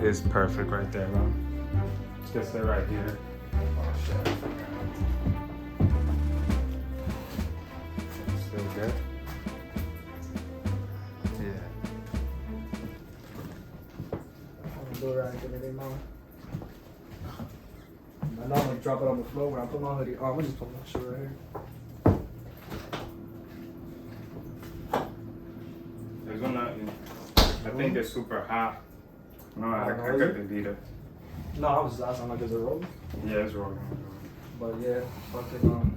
is perfect right there, bro. Just stay right here. Oh shit. Still good? Yeah. I'm gonna do it right here, maybe mine. I know I'm gonna drop it on the floor when I put my hoodie. Oh, I'm gonna just put my shit right here. There's one I think it's super hot. No, I got the beat up. No, I was just asking like, is it rolling? Yeah, it's rolling. But yeah, fucking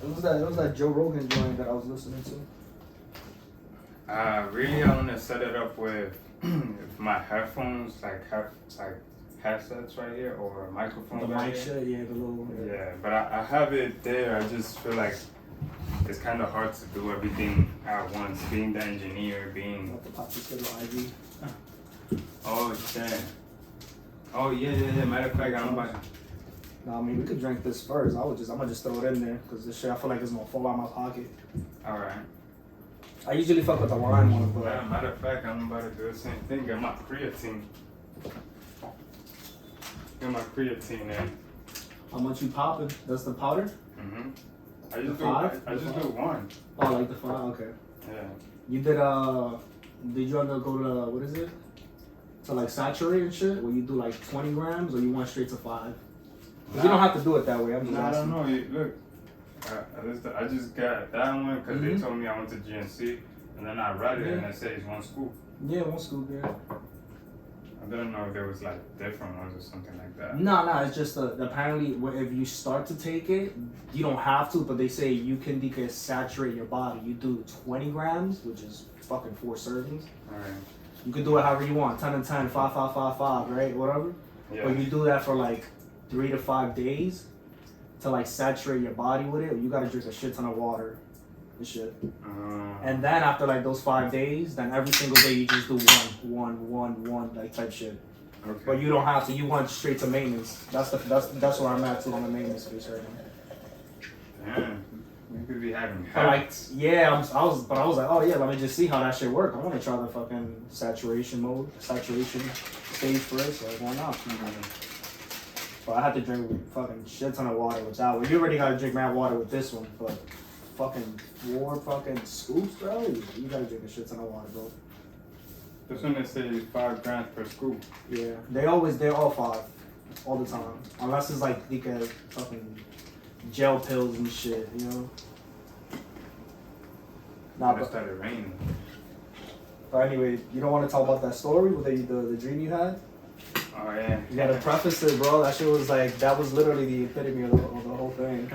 it was that Joe Rogan joint that I was listening to. Really, I want to set it up with my headphones, like headsets right here, or a microphone. The right mic here. shit, yeah, the little. Yeah, but I have it there. I just feel like it's kind of hard to do everything at once. Being the engineer, being. Have to pop this little IV. Oh shit. Oh yeah. Matter of fact, I'm about. No, I mean we could drink this first. I'm gonna just throw it in there because this shit I feel like it's gonna fall out my pocket. All right. I usually fuck with the lime one, but Matter of fact, I'm about to do the same thing. Get my creatine. In. how much you popping? That's the powder? Mhm. I just do one. Oh, like the 5? Okay. Yeah. You did you ever go to, what is it? To like saturate and shit? Where you do like 20 grams or you went straight to 5? You don't have to do it that way. I'm just I asking. don't know. Look, I just got that one because they told me I went to GNC, and then I read it and it says 1 scoop. Yeah, 1 scoop, yeah. I don't know if there was like different ones or something like that. No, it's just apparently if you start to take it, you don't have to, but they say you can saturate your body. You do 20 grams, which is fucking 4 servings. Alright. You can do it however you want, 10 and 10, 5, 5, 5, 5, right? Whatever. Yeah. But you do that for like 3 to 5 days to like saturate your body with it. You gotta drink a shit ton of water and shit. And then after like those 5 days, then every single day you just do one, like type shit. Okay. But you don't have to. You went straight to maintenance. That's where I'm at too on the maintenance space right now. Damn. You could be having But like, hats. yeah, I was like, oh yeah, let me just see how that shit work. I want to try the fucking saturation stage first. Like, why not? But I had to drink fucking shit ton of water with that one. You already got to drink mad water with this one, but fucking 4 fucking scoops, bro. You gotta drink a shit ton of water, bro. This one they say 5 grams per scoop. Yeah, they're all 5, all the time, unless it's like fucking gel pills and shit, you know. Nah, it started raining. But anyway, you don't want to talk about that story with the dream you had? Oh yeah. You gotta preface it, bro. That shit was like, that was literally the epitome of the whole thing,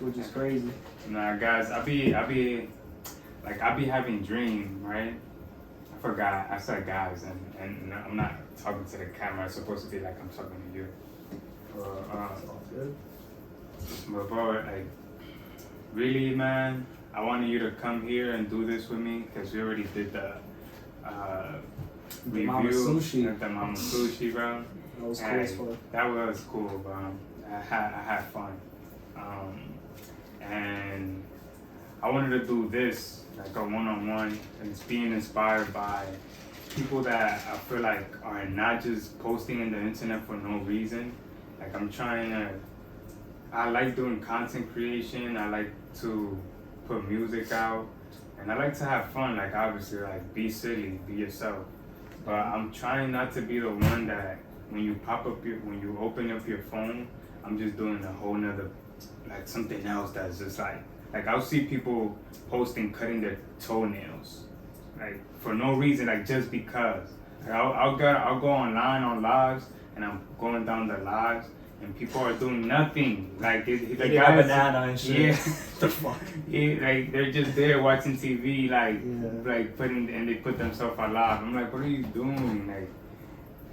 which is crazy. Nah, guys, I be having dreams, right? I forgot. I said guys, and I'm not talking to the camera. It's supposed to be like I'm talking to you. But bro, like, really, man, I wanted you to come here and do this with me because we already did the review Mama Sushi. at the Mama Sushi, bro. That was cool as fuck. That was cool, bro. I had fun. And I wanted to do this, like a one-on-one, and it's being inspired by people that I feel like are not just posting in the internet for no reason. Like I like doing content creation, I like to put music out, and I like to have fun, like obviously, like be silly, be yourself. But I'm trying not to be the one that when you open up your phone, I'm just doing a whole nother, like something else that's just like I'll see people posting cutting their toenails, like for no reason, like just because. Like I'll go online on lives, and I'm going down the lives, and people are doing nothing. Like the guys, banana and shit. Yeah, The fuck. like they're just there watching TV, like they put themselves alive. I'm like, what are you doing? Like,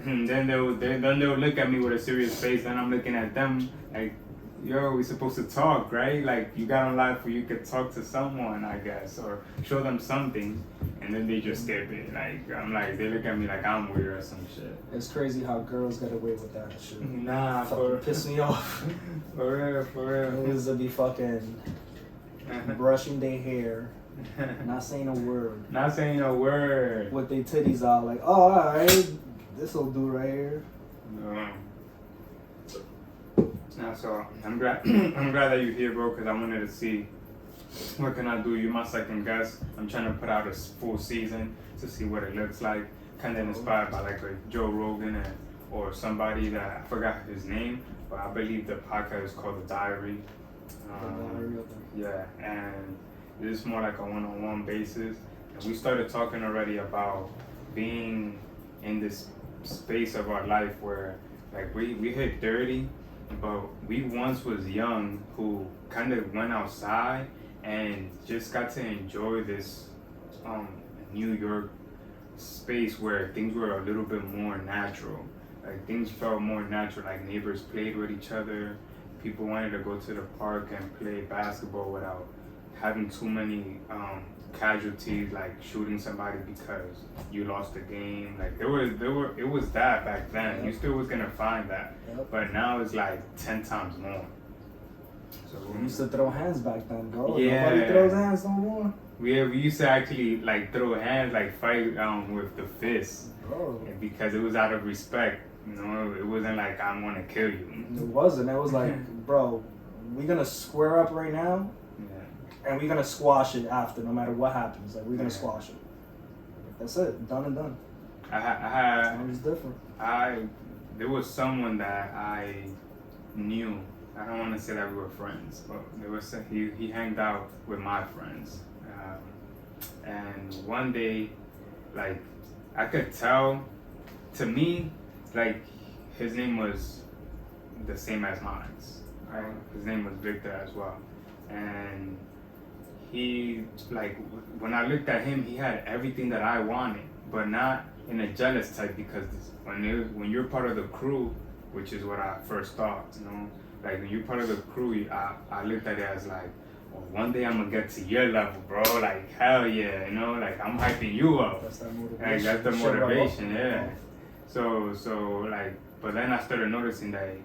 and then they'll look at me with a serious face, and I'm looking at them like, yo, we're supposed to talk, right? Like, you got on live where you could talk to someone, I guess, or show them something, and then they just skip it. Like, I'm like, they look at me like I'm weird or some shit. It's crazy how girls get away with that shit. Nah, Fucking piss me off. For real. Niggas will be fucking brushing their hair, Not saying a word. Not saying a word. With their titties out, like, oh, alright, this'll do right here. No. Nah, so I'm glad I'm glad that you're here, bro, because I wanted to see what can I do. You're my second guest. I'm trying to put out a full season to see what it looks like. Kind of inspired by like a Joe Rogan or somebody that I forgot his name, but I believe the podcast is called The Diary. Yeah, and it's more like a one-on-one basis. And we started talking already about being in this space of our life where like we hit 30, but we once was young who kind of went outside and just got to enjoy this New York space where things were a little bit more natural. Like things felt more natural, like neighbors played with each other. People wanted to go to the park and play basketball without having too many casualties, like shooting somebody because you lost the game. Like it was that back then. You still was gonna find that, but now it's like 10 times more. So we used to throw hands back then, bro. Yeah. Nobody throws hands no more. We used to actually like throw hands, like fight with the fists, because it was out of respect. You know, it wasn't like I want to kill you. It wasn't. It was like, bro, we're gonna square up right now, and we're gonna squash it after, no matter what happens. Like we're gonna squash it. That's it. Done and done. It was different. There was someone that I knew. I don't want to say that we were friends, but there was he hanged out with my friends, and one day, like I could tell, to me, like his name was the same as mine, right? His name was Victor as well, and he, like, when I looked at him, he had everything that I wanted, but not in a jealous type, because when you're part of the crew, which is what I first thought, you know, like when you're part of the crew, I looked at it as like, well, one day I'm gonna get to your level, bro. Like hell yeah, you know, like I'm hyping you up. That's that motivation. Like that's the motivation, yeah. So like, but then I started noticing that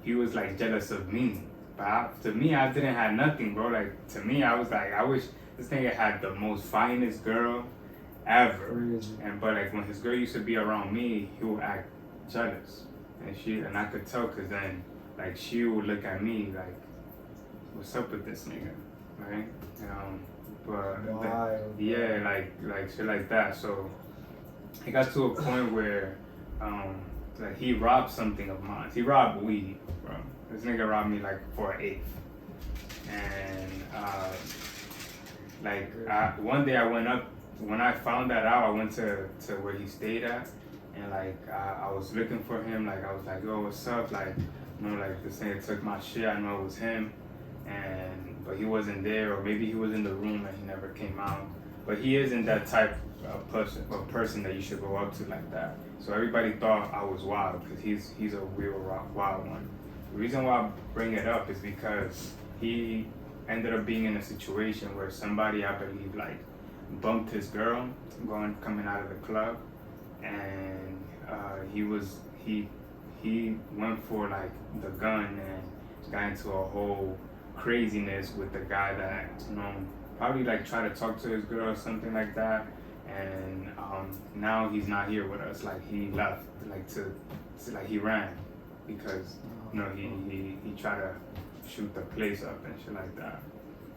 he was like jealous of me. But to me, I didn't have nothing, bro. Like to me, I was like, I wish this nigga had the most finest girl ever. But like when his girl used to be around me, he would act jealous, and I could tell, cause then like she would look at me like, what's up with this nigga, right? Yeah, like shit like that. So it got to a point where like he robbed something of mine. He robbed weed, bro. This nigga robbed me like for an eighth. And one day I went up, when I found that out, I went to where he stayed at, and like I was looking for him. Like I was like, yo, what's up? Like, you know, like this nigga took my shit. I know it was him, but he wasn't there, or maybe he was in the room and he never came out. But he isn't that type of person that you should go up to like that. So everybody thought I was wild, because he's a real wild one. The reason why I bring it up is because he ended up being in a situation where somebody, I believe, like bumped his girl coming out of the club, and he went for like the gun and got into a whole craziness with the guy that, you know, probably like tried to talk to his girl or something like that. And now he's not here with us. Like he left, like to like he ran, because you know he tried to shoot the place up and shit like that.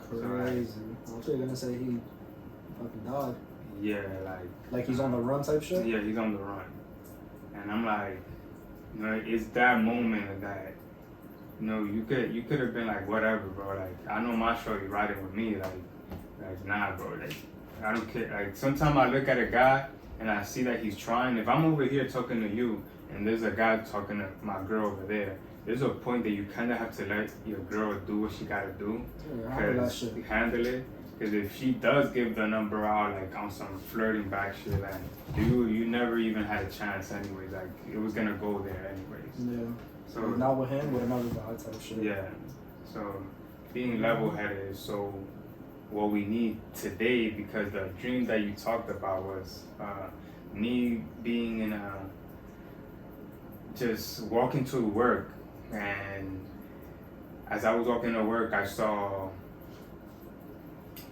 Crazy. So, I thought you were gonna say he fucking died. Yeah, like he's on the run type shit. Yeah, he's on the run, and I'm like, you know, it's that moment that, you know, you could have been like, whatever, bro. Like I know my shorty riding with me. Like nah, bro. Like I don't care. Like sometimes I look at a guy and I see that he's trying. If I'm over here talking to you and there's a guy talking to my girl over there, there's a point that you kind of have to let your girl do what she gotta do. Handle it. Because if she does give the number out like on some flirting back shit, and you never even had a chance anyways. Like it was gonna go there anyways. Yeah. So not with him, with another guy type shit. Yeah. So being level-headed is so what we need today, because the dream that you talked about was me being in just walking to work, and as I was walking to work, I saw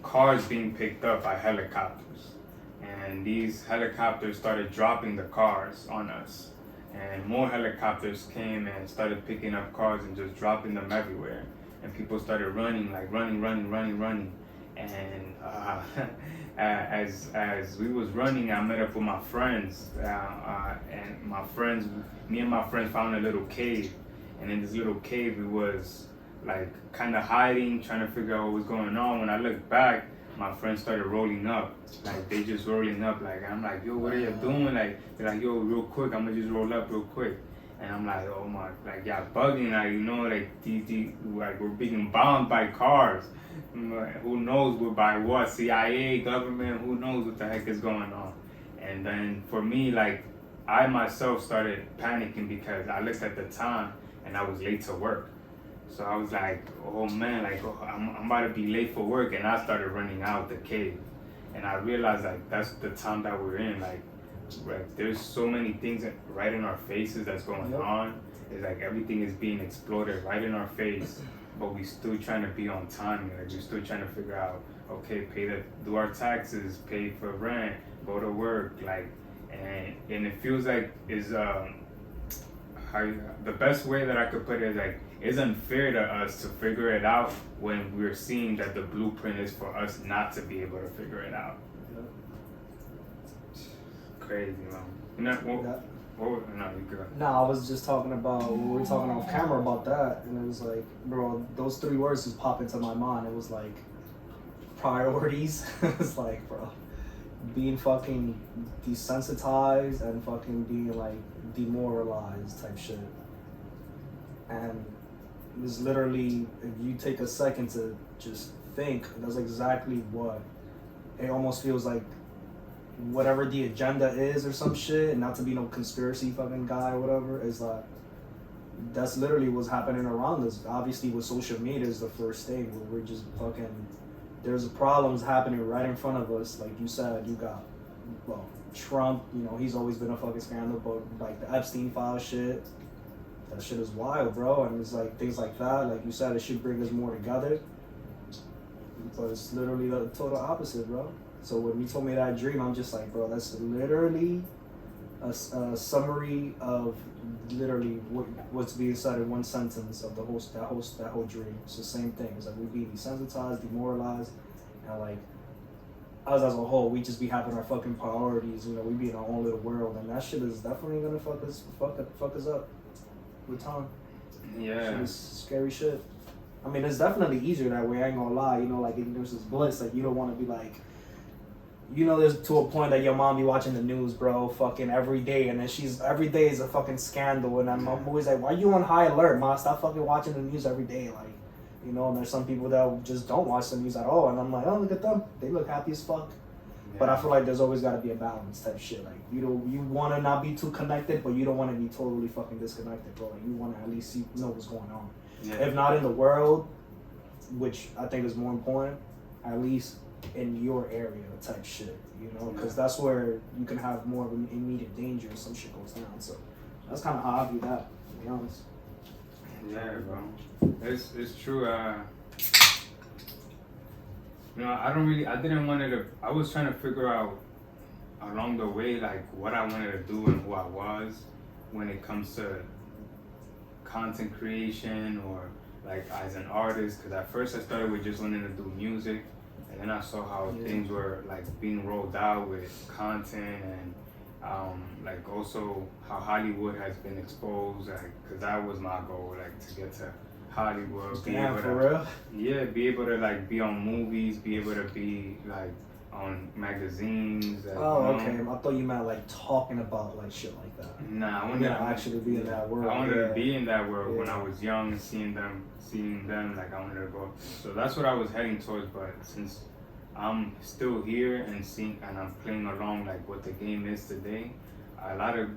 cars being picked up by helicopters, and these helicopters started dropping the cars on us, and more helicopters came and started picking up cars and just dropping them everywhere, and people started running, like running, and as we was running, I met up with my friends, me and my friends found a little cave, and in this little cave we was like kind of hiding, trying to figure out what was going on. When I looked back, my friends started rolling up, like they just rolling up. Like I'm like, yo, what are you doing? Like they're like, yo, real quick, I'm gonna just roll up real quick. And I'm like, oh my, like y'all bugging, like like these like we're being bombed by cars. Like, who knows what by what? CIA, government, who knows what the heck is going on? And then for me, like I myself started panicking because I looked at the time and I was late to work. So I was like, oh man, like I'm about to be late for work, and I started running out the cave. And I realized like that's the time that we're in. Like there's so many things right in our faces that's going on. It's like everything is being exploded right in our face, but we still trying to be on time. Like we're still trying to figure out, okay, do our taxes, pay for rent, go to work, like, and it feels like is the best way that I could put it is like, it's unfair to us to figure it out when we're seeing that the blueprint is for us not to be able to figure it out. Crazy, man. You know, no, you good. No, I was just talking about, we were talking off camera about that, and it was like, bro, those 3 words just popped into my mind. It was like, priorities. It's like, bro, being fucking desensitized and fucking being like demoralized type shit. And it's literally, if you take a second to just think, that's exactly what it almost feels like. Whatever the agenda is or some shit, not to be no conspiracy fucking guy or whatever, is like, that's literally what's happening around us. Obviously with social media is the first thing where we're just fucking, there's problems happening right in front of us. Like you said, you got, well, Trump, you know, he's always been a fucking scandal, but like the Epstein file shit, that shit is wild, bro. And it's like things like that, like you said, it should bring us more together, but it's literally the total opposite, bro. So when you told me that dream, I'm just like, bro, that's literally a summary of literally what's being said in one sentence of that whole dream. It's the same thing. It's like we being desensitized, demoralized, and like us as a whole, we just be having our fucking priorities. You know, we be in our own little world, and that shit is definitely gonna fuck us up with time. Yeah, shit is scary shit. I mean, it's definitely easier that way. I ain't gonna lie. You know, like there's this bliss. Like you don't want to be like. You know, there's to a point that your mom be watching the news, bro, fucking every day, and then every day is a fucking scandal, and I'm always like, why you on high alert, ma? Stop fucking watching the news every day, like, you know. And there's some people that just don't watch the news at all, and I'm like, oh, look at them, they look happy as fuck. Yeah. But I feel like there's always got to be a balance type shit. Like you want to not be too connected, but you don't want to be totally fucking disconnected, bro. Like you want to at least know what's going on. Yeah. If not in the world, which I think is more important, at least in your area type shit, you know, because that's where you can have more of an immediate danger if some shit goes down. So that's kind of how I view that, to be honest. Yeah, bro, it's true. You know, I was trying to figure out along the way like what I wanted to do and who I was when it comes to content creation or like as an artist, because at first I started with just wanting to do music. And then I saw how things were like being rolled out with content and like also how Hollywood has been exposed, like, cause that was my goal, like to get to Hollywood, be able to like be on movies, be able to be like on magazines. Okay. I thought you meant like talking about like shit like that. Nah, I wanted to actually be in that world. I wanted to be in that world when I was young, and seeing them, like I wanted to go. So that's what I was heading towards. But since I'm still here and I'm playing along like what the game is today, a lot of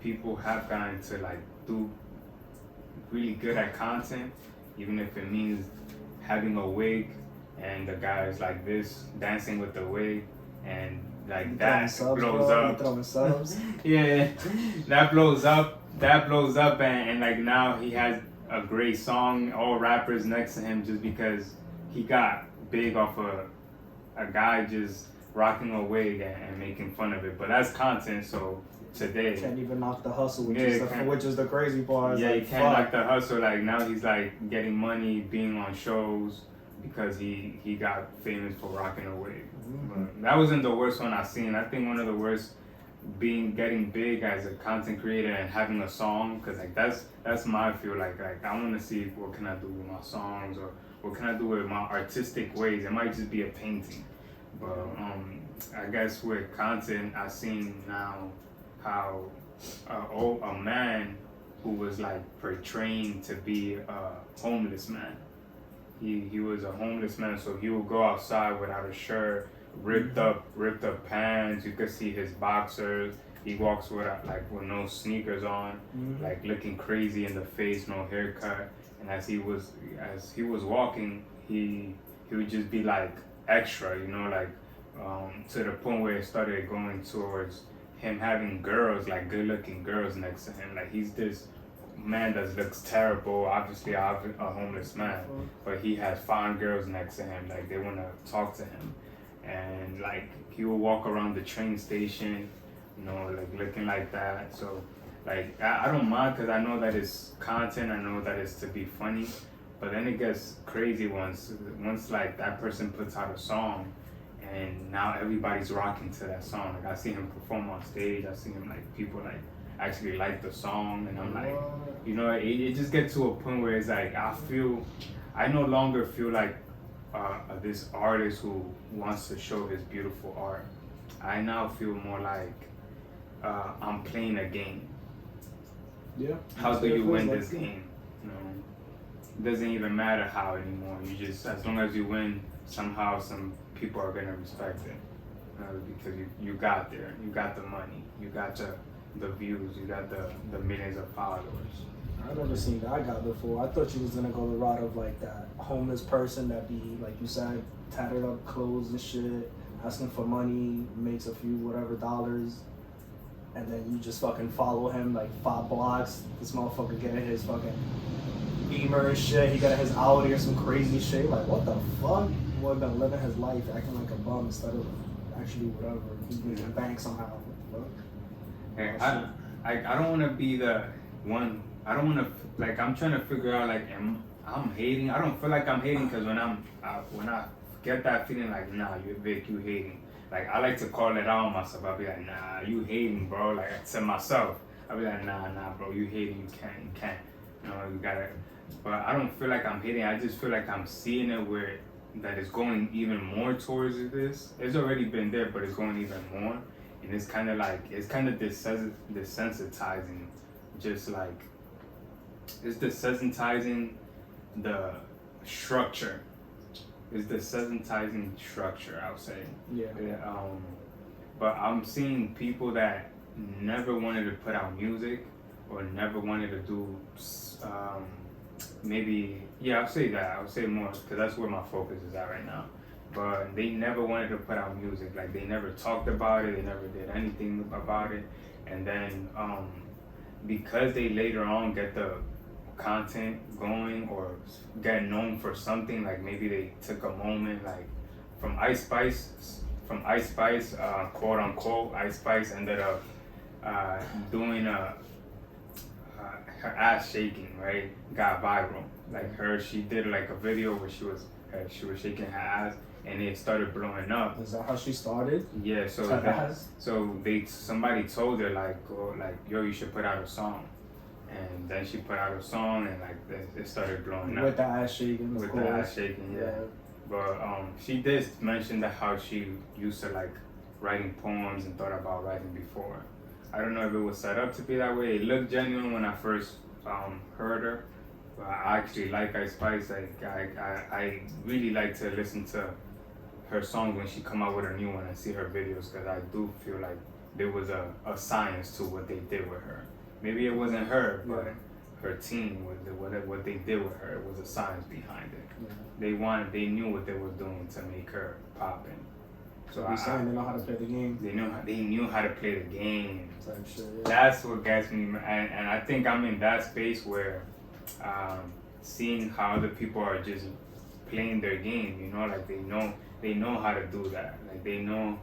people have gotten to like do really good at content, even if it means having a wig and the guy is like this dancing with the wig, and like that blows up. Throwing subs. Yeah, that blows up, and like now he has a great song, all rappers next to him, just because he got big off of a guy just rocking a wig and making fun of it. But that's content, so today. Can't even knock the hustle, which is the crazy part. Yeah, like, you can't knock the hustle. Like now he's like getting money, being on shows because he got famous for rocking a wig. But that wasn't the worst one I've seen. I think one of the worst getting big as a content creator and having a song, because like that's my feel like I want to see what can I do with my songs or what can I do with my artistic ways. It might just be a painting, but I guess with content I've seen now how a man who was like portraying to be a homeless man. He was a homeless man, so he would go outside without a shirt, ripped up pants. You could see his boxers. He walks with no sneakers on, like looking crazy in the face, no haircut. And as he was walking, he would just be like extra, like to the point where it started going towards him having girls, like good-looking girls next to him. Like he's this man that looks terrible, obviously a homeless man, but he has fine girls next to him, like they want to talk to him. And like he will walk around the train station, like looking like that. So like I don't mind, because I know that it's content, I know that it's to be funny, but then it gets crazy once like that person puts out a song and now everybody's rocking to that song. Like I see him perform on stage, I see him like people like actually like the song, and I'm like, it just gets to a point where it's like I no longer feel like this artist who wants to show his beautiful art. I now feel more like I'm playing a game. Yeah. How do you win this game? It doesn't even matter how anymore. You just, as long as you win, somehow some people are gonna respect it, because you got there, you got the money, you got the views, you got the millions of followers. I've never seen that guy before. I thought you was gonna go the route of like that homeless person that be, like you said, tattered up clothes and shit, asking for money, makes a few whatever dollars, and then you just fucking follow him like 5 blocks. This motherfucker getting his fucking Beamer and shit. He got his Audi or some crazy shit. Like what the fuck? Boy been living his life acting like a bum instead of actually whatever. He's making bank somehow. What the fuck? Hey, I don't want to be the one. I don't want to, like, I'm trying to figure out, like, I'm hating. I don't feel like I'm hating, because when I get that feeling like, nah, Vic, you hating. Like, I like to call it out on myself. I'll be like, nah, you hating, bro. Like, to myself, I'll be like, nah, bro, you hating. You can't. You gotta. But I don't feel like I'm hating. I just feel like I'm seeing it where that it's going even more towards this. It's already been there, but it's going even more. And it's kind of desensitizing, just like, it's desensitizing the structure. It's desensitizing structure, I would say. Yeah. But I'm seeing people that never wanted to put out music or never wanted to do, I'll say that. I would say more, because that's where my focus is at right now. But they never wanted to put out music. Like, they never talked about it. They never did anything about it. And then because they later on get the content going or get known for something, like maybe they took a moment, like from Ice Spice, quote unquote, Ice Spice ended up doing her ass shaking, right? Got viral. Like she did like a video where she was shaking her ass, and it started blowing up. Is that how she started? Yeah. Somebody told her like, yo, you should put out a song, and then she put out a song, and like it started blowing up. With the ass shaking. With the ass shaking, yeah. But she did mention that how she used to like writing poems and thought about writing before. I don't know if it was set up to be that way. It looked genuine when I first heard her. But I actually like Ice Spice. I really like to listen to her songs when she come out with a new one and see her videos, because I do feel like there was a science to what they did with her. Maybe it wasn't her, but her team, what they did with her, it was a science behind it. Yeah. They knew what they were doing to make her poppin'. So you're saying they know how to play the game? They knew how to play the game. Type shit, yeah. That's what gets me, and I think I'm in that space where seeing how other people are just playing their game, like they know they know how to do that. Like they know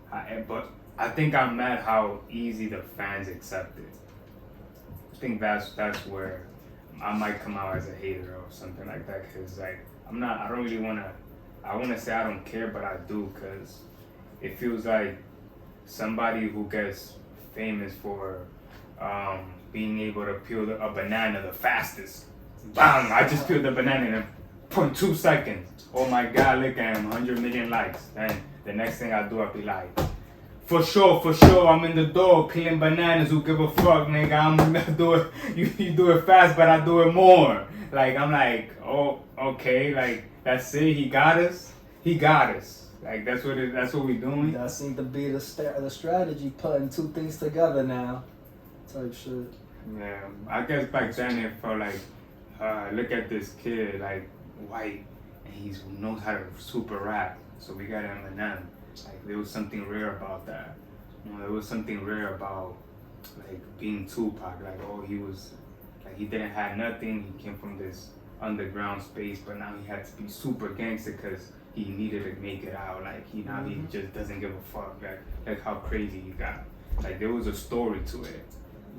how, but I think I'm mad how easy the fans accept it. I think that's where I might come out as a hater or something like that. Cause like I don't really wanna. I wanna say I don't care, but I do. Cause it feels like somebody who gets famous for being able to peel a banana the fastest. Bang! I just peeled the banana in 0.2 seconds. Oh my God! Look at him, 100 million likes. And the next thing I do, I'll be like, for sure, I'm in the door peeling bananas. Who give a fuck, nigga? I'm do it. You do it fast, but I do it more. Like I'm like, oh, okay, like that's it. He got us. Like that's what we doing. That seemed to be the strategy, putting two things together now, type shit. Yeah, I guess back then it felt like, look at this kid, like white, and he knows how to super rap. So we got Eminem. Like there was something rare about that. You know, there was something rare about like being Tupac. Like he was, like he didn't have nothing. He came from this underground space, but now he had to be super gangster because he needed to make it out. Like he just doesn't give a fuck. Like how crazy he got. Like there was a story to it,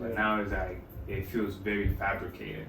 but now it's like it feels very fabricated.